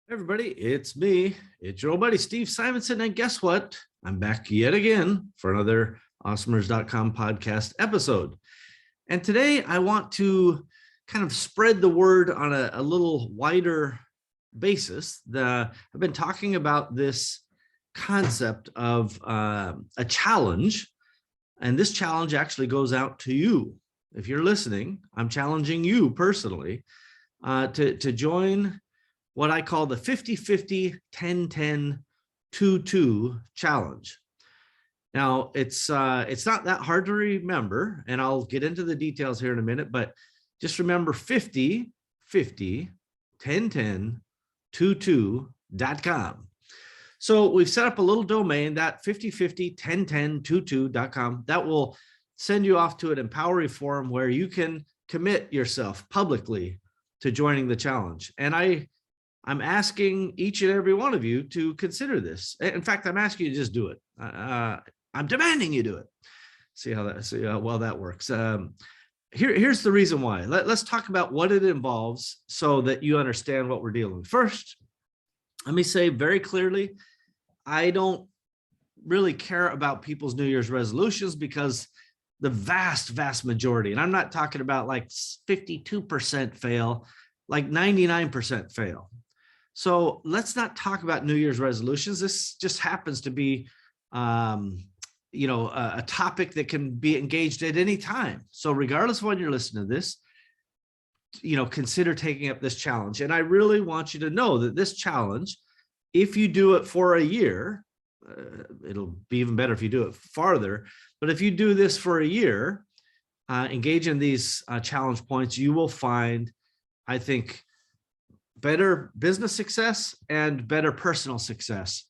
Everybody, it's me. It's your old buddy, Steve Simonson. And guess what? I'm back yet again for another awesomers.com podcast episode. And today I want to kind of spread the word on a little wider basis. I've been talking about this concept of a challenge. And this challenge actually goes out to you. If you're listening, I'm challenging you personally to join what I call the 50-50, 10-10, 2-2 challenge. Now, it's not that hard to remember, and I'll get into the details here in a minute, but just remember 50-50, 10-10, 22.com. So we've set up a little domain, that 50-50, 10-10, 22.com, that will send you off to an Empowery forum where you can commit yourself publicly to joining the challenge. And I'm asking each and every one of you to consider this. In fact, I'm asking you to just do it. I'm demanding you do it. See how well that works. Here's the reason why. Let's talk about what it involves so that you understand what we're dealing with. First, let me say very clearly, I don't really care about people's New Year's resolutions because the vast majority, and I'm not talking about like 52% fail, like 99% fail. So let's not talk about New Year's resolutions. This just happens to be, a topic that can be engaged at any time. So regardless of when you're listening to this, consider taking up this challenge. And I really want you to know that this challenge, if you do it for a year, it'll be even better if you do it farther. But if you do this for a year, engage in these challenge points, you will find, I think, better business success and better personal success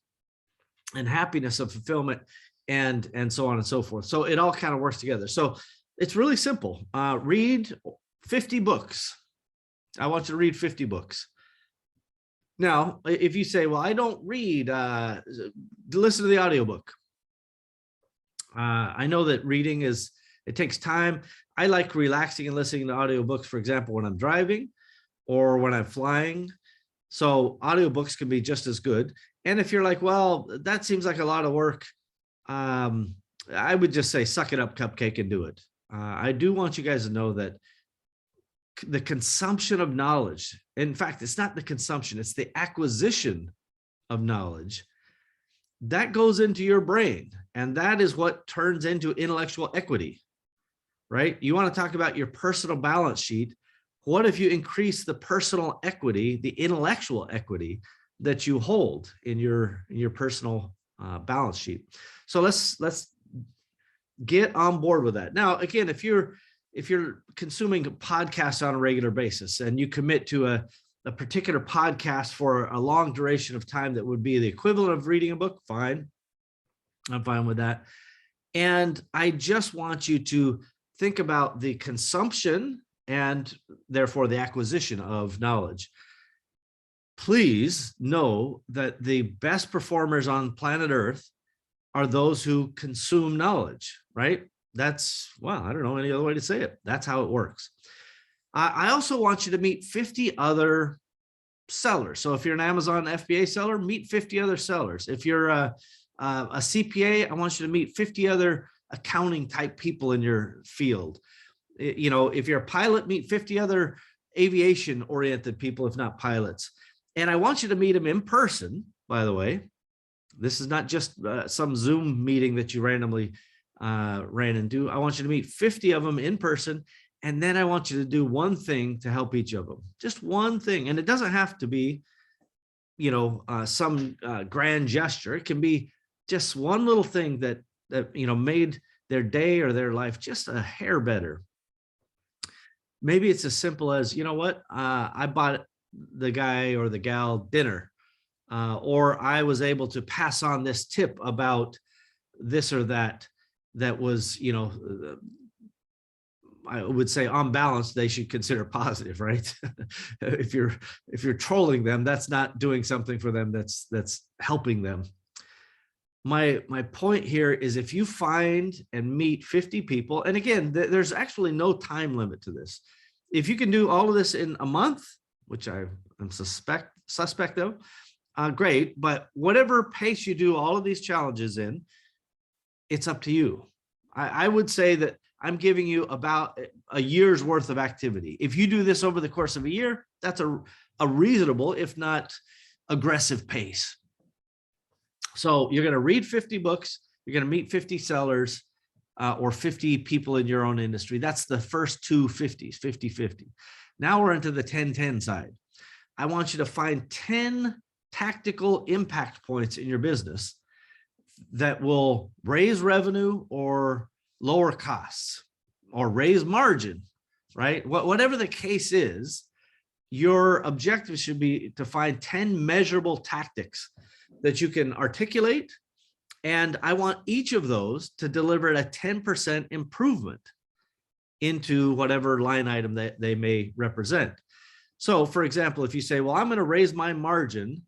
and happiness and fulfillment and so on and so forth. So it all kind of works together. So it's really simple. Read 50 books. I want you to read 50 books. Now, if you say, well, I don't read, listen to the audiobook. I know that reading it takes time. I like relaxing and listening to audiobooks, for example, when I'm driving or when I'm flying. So audiobooks can be just as good. And if you're like, well, that seems like a lot of work, I would just say, suck it up, cupcake, and do it. I do want you guys to know that the consumption of knowledge, in fact, it's not the consumption, it's the acquisition of knowledge that goes into your brain. And that is what turns into intellectual equity, right? You want to talk about your personal balance sheet. What if you increase the personal equity, the intellectual equity that you hold in your personal balance sheet? So let's get on board with that. Now, again, if you're consuming podcasts on a regular basis and you commit to a particular podcast for a long duration of time that would be the equivalent of reading a book, fine. I'm fine with that. And I just want you to think about the consumption and therefore the acquisition of knowledge. Please know that the best performers on planet Earth are those who consume knowledge, right? That's, well, I don't know any other way to say it. That's how it works. I also want you to meet 50 other sellers. So if you're an Amazon FBA seller, meet 50 other sellers. If you're a CPA, I want you to meet 50 other accounting type people in your field. If you're a pilot, meet 50 other aviation oriented people, if not pilots. And I want you to meet them in person, by the way. This is not just some Zoom meeting that you randomly ran into. I want you to meet 50 of them in person. And then I want you to do one thing to help each of them, just one thing. And it doesn't have to be, some grand gesture. It can be just one little thing that made their day or their life just a hair better. Maybe it's as simple as, I bought the guy or the gal dinner, or I was able to pass on this tip about this or that was, I would say on balance, they should consider positive, right? If you're trolling them, that's not doing something for them that's helping them. My point here is, if you find and meet 50 people, and again, there's actually no time limit to this. If you can do all of this in a month, which I am suspect of, great. But whatever pace you do all of these challenges in, it's up to you. I would say that I'm giving you about a year's worth of activity. If you do this over the course of a year, that's a reasonable, if not aggressive pace. So you're going to read 50 books, you're going to meet 50 sellers or 50 people in your own industry. That's the first two 50s, 50-50. Now we're into the 10-10 side. I want you to find 10 tactical impact points in your business that will raise revenue or lower costs or raise margin, right? Whatever the case is, your objective should be to find 10 measurable tactics that you can articulate. And I want each of those to deliver a 10% improvement into whatever line item that they may represent. So for example, if you say, well, I'm going to raise my margin,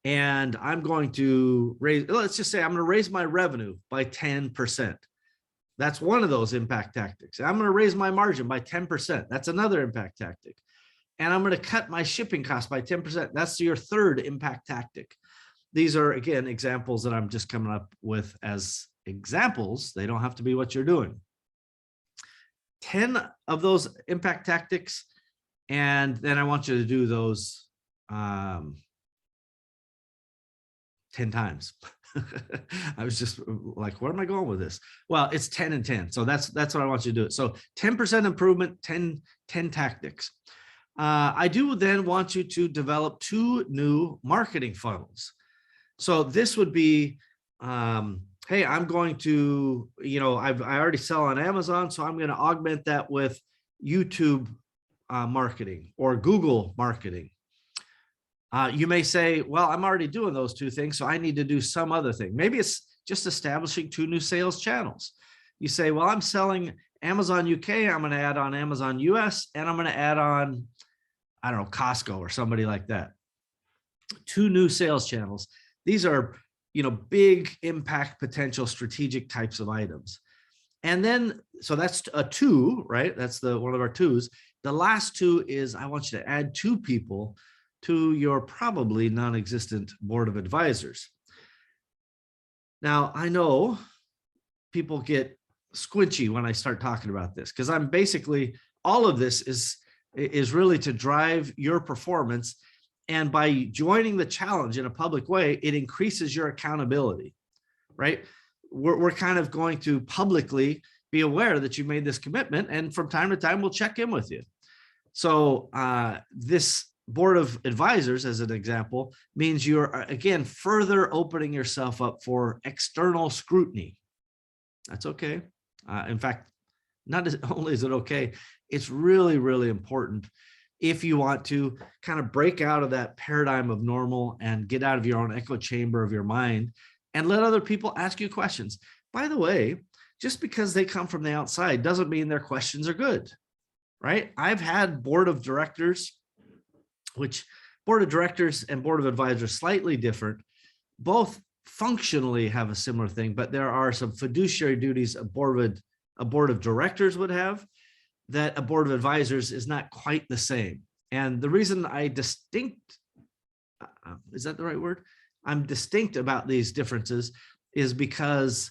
and I'm going to let's just say I'm going to raise my revenue by 10%. That's one of those impact tactics. I'm going to raise my margin by 10%. That's another impact tactic. And I'm going to cut my shipping costs by 10%. That's your third impact tactic. These are, again, examples that I'm just coming up with as examples. They don't have to be what you're doing. 10 of those impact tactics. And then I want you to do those 10 times. I was just like, where am I going with this? Well, it's 10 and 10. So that's what I want you to do. So 10% improvement, 10 tactics. I do then want you to develop 2 new marketing funnels. So this would be, hey, I'm going to, I already sell on Amazon, so I'm going to augment that with YouTube marketing or Google marketing. You may say, well, I'm already doing those 2 things, so I need to do some other thing. Maybe it's just establishing 2 new sales channels. You say, well, I'm selling Amazon UK, I'm going to add on Amazon US, and I'm going to add on, I don't know, Costco or somebody like that. 2 new sales channels. These are, big impact potential strategic types of items. And then, so that's a 2, right? That's one of our 2s. The last 2 is I want you to add 2 people to your probably non-existent board of advisors. Now, I know people get squinchy when I start talking about this, because I'm basically, all of this is really to drive your performance. And by joining the challenge in a public way, it increases your accountability, right? We're kind of going to publicly be aware that you made this commitment, and from time to time, we'll check in with you. So this board of advisors, as an example, means you're, again, further opening yourself up for external scrutiny. That's okay. In fact, not only is it okay, it's really, really important if you want to kind of break out of that paradigm of normal and get out of your own echo chamber of your mind and let other people ask you questions. By the way, just because they come from the outside doesn't mean their questions are good, right? I've had board of directors, which board of directors and board of advisors slightly different, both functionally have a similar thing, but there are some fiduciary duties a board of directors would have that a board of advisors is not quite the same. And the reason is that the right word? I'm distinct about these differences is because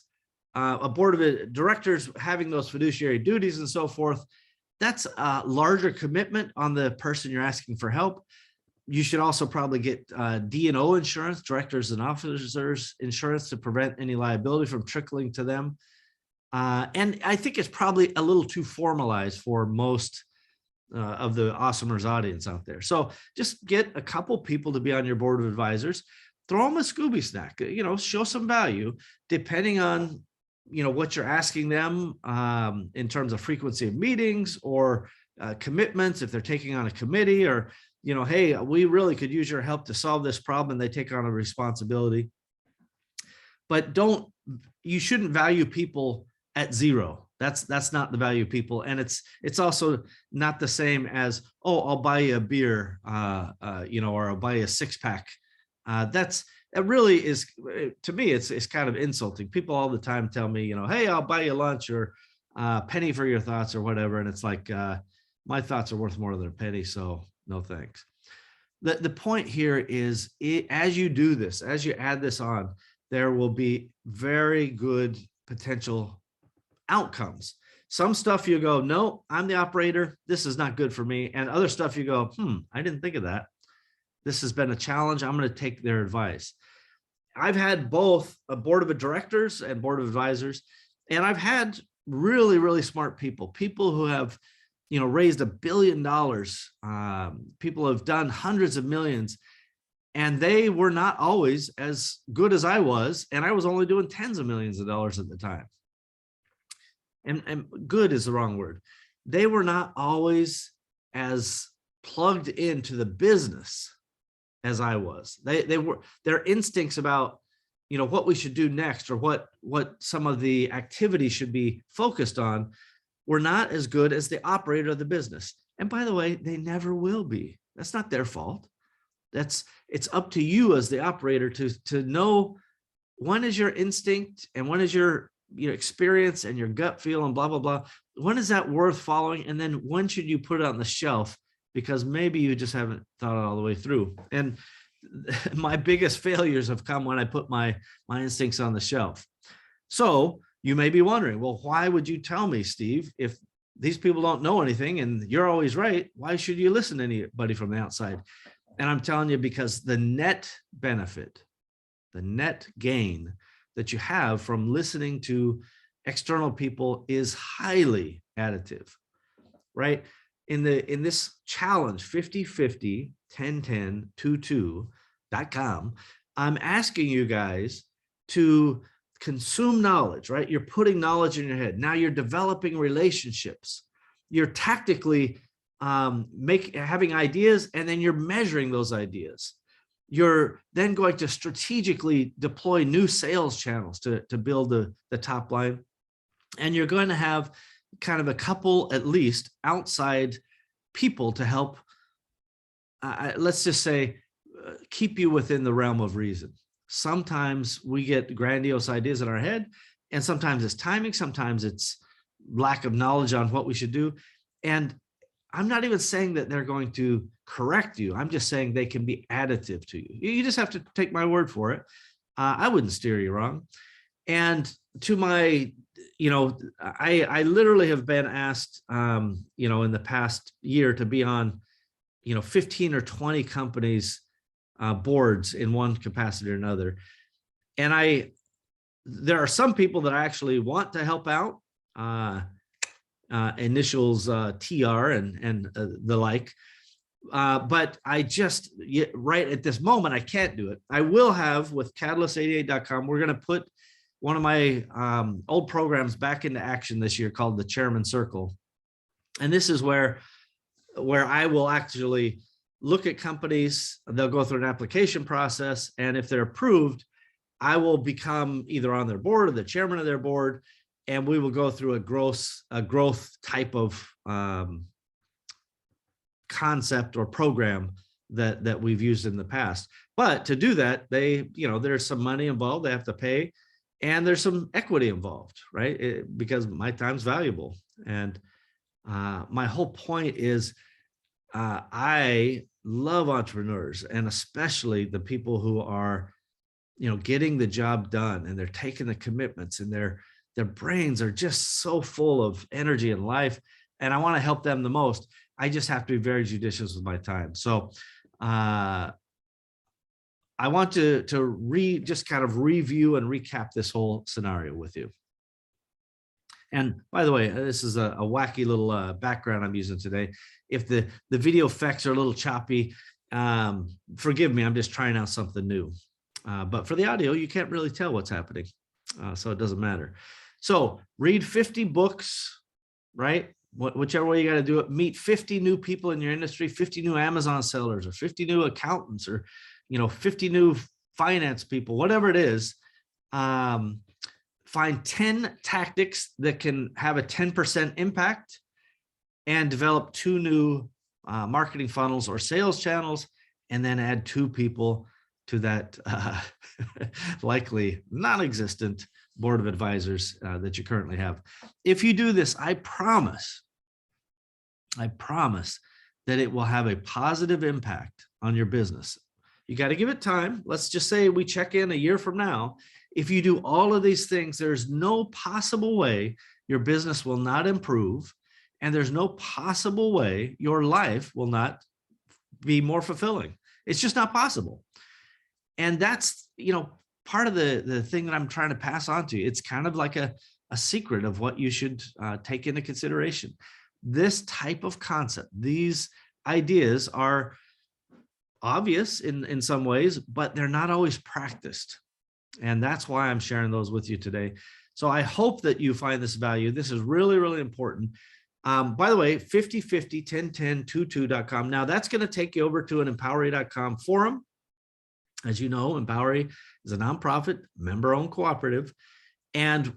a board of directors having those fiduciary duties and so forth, that's a larger commitment on the person you're asking for help. You should also probably get D&O insurance, directors and officers insurance, to prevent any liability from trickling to them. And I think it's probably a little too formalized for most of the Awesomers audience out there. So just get a couple people to be on your board of advisors, throw them a Scooby snack, show some value depending on, what you're asking them in terms of frequency of meetings or commitments, if they're taking on a committee, or, hey, we really could use your help to solve this problem, and they take on a responsibility. But you shouldn't value people at 0. That's not the value of people. And it's also not the same as, oh, I'll buy you a beer, or I'll buy you a 6-pack. That really is, to me, it's kind of insulting. People all the time tell me, hey, I'll buy you lunch, or penny for your thoughts, or whatever. And it's like, my thoughts are worth more than a penny. So no thanks. The point here is as you do this, as you add this on, there will be very good potential outcomes. Some stuff you go, no, I'm the operator. This is not good for me. And other stuff you go, I didn't think of that. This has been a challenge. I'm going to take their advice. I've had both a board of directors and board of advisors, and I've had really, really smart people who have, raised $1 billion. People have done hundreds of millions, and they were not always as good as I was. And I was only doing tens of millions of dollars at the time. And good is the wrong word. They were not always as plugged into the business as I was. They were, their instincts about, what we should do next, or what some of the activities should be focused on, were not as good as the operator of the business. And by the way, they never will be. That's not their fault. It's up to you as the operator to know when is your instinct and when is your experience and your gut feel and blah, blah, blah. When is that worth following? And then when should you put it on the shelf? Because maybe you just haven't thought it all the way through. And my biggest failures have come when I put my instincts on the shelf. So you may be wondering, well, why would you tell me, Steve, if these people don't know anything and you're always right, why should you listen to anybody from the outside? And I'm telling you, because the net benefit, the net gain that you have from listening to external people is highly additive, right? In this challenge, 50/50, 10/10, 2/2.com, I'm asking you guys to consume knowledge, right? You're putting knowledge in your head. Now you're developing relationships. You're tactically having ideas, and then you're measuring those ideas. You're then going to strategically deploy new sales channels to build the top line. And you're going to have kind of a couple, at least, outside people to help, let's just say, keep you within the realm of reason. Sometimes we get grandiose ideas in our head, and sometimes it's timing, sometimes it's lack of knowledge on what we should do. And I'm not even saying that they're going to correct you. I'm just saying they can be additive to you. You just have to take my word for it. I wouldn't steer you wrong. And to my, I literally have been asked, in the past year to be on, 15 or 20 companies' boards in one capacity or another. And there are some people that I actually want to help out, initials TR and the like. But I just, right at this moment, I can't do it. I will have with Catalyst88.com, we're going to put one of my old programs back into action this year called the Chairman Circle. And this is where I will actually look at companies. They'll go through an application process. And if they're approved, I will become either on their board or the chairman of their board. And we will go through a growth type of concept or program that we've used in the past. But to do that, there's some money involved. They have to pay, and there's some equity involved, right? Because my time's valuable. And my whole point is, I love entrepreneurs, and especially the people who are, getting the job done, and they're taking the commitments, and their brains are just so full of energy and life. And I want to help them the most. I just have to be very judicious with my time. So I want to just kind of review and recap this whole scenario with you. And by the way, this is a wacky little background I'm using today. If the video effects are a little choppy, forgive me, I'm just trying out something new. But for the audio, you can't really tell what's happening. So it doesn't matter. So read 50 books, right? Whichever way you got to do it. Meet 50 new people in your industry, 50 new Amazon sellers, or 50 new accountants, or 50 new finance people, whatever it is. Find 10 tactics that can have a 10% impact, and develop 2 new marketing funnels or sales channels, and then add 2 people to that likely non-existent board of advisors that you currently have. If you do this, I promise I promise that it will have a positive impact on your business. You got to give it time. Let's just say we check in a year from now. If you do all of these things, there's no possible way your business will not improve. And there's no possible way your life will not be more fulfilling. It's just not possible. And that's, part of the thing that I'm trying to pass on to you. It's kind of like a secret of what you should take into consideration. This type of concept, these ideas are obvious in some ways, but they're not always practiced. And that's why I'm sharing those with you today. So I hope that you find this value. This is really, really important. By the way, 5050101022.com. Now that's going to take you over to an Empowery.com forum. As you know, Empowery is a nonprofit, member-owned cooperative, and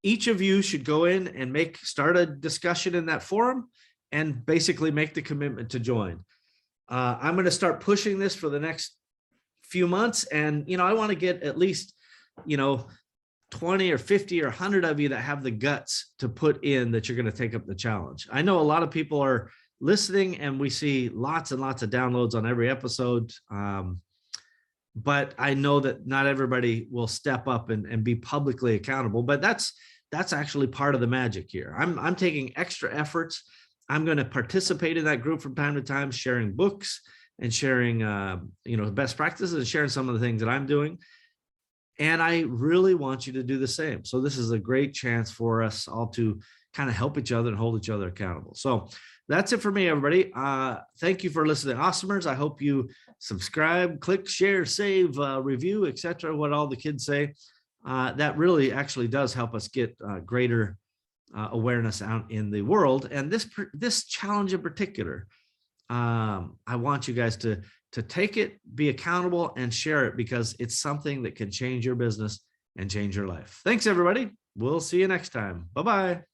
each of you should go in and start a discussion in that forum and basically make the commitment to join. I'm going to start pushing this for the next few months. And, I want to get at least, 20 or 50 or 100 of you that have the guts to put in that you're going to take up the challenge. I know a lot of people are listening and we see lots and lots of downloads on every episode. But I know that not everybody will step up and be publicly accountable, but that's actually part of the magic here. I'm taking extra efforts. I'm going to participate in that group from time to time, sharing books and sharing, best practices and sharing some of the things that I'm doing. And I really want you to do the same. So this is a great chance for us all to kind of help each other and hold each other accountable. So that's it for me, everybody. Thank you for listening, Awesomers. I hope you subscribe, click, share, save, review, etc. What all the kids say. That really actually does help us get greater awareness out in the world. And this challenge in particular, I want you guys to take it, be accountable, and share it because it's something that can change your business and change your life. Thanks, everybody. We'll see you next time. Bye-bye.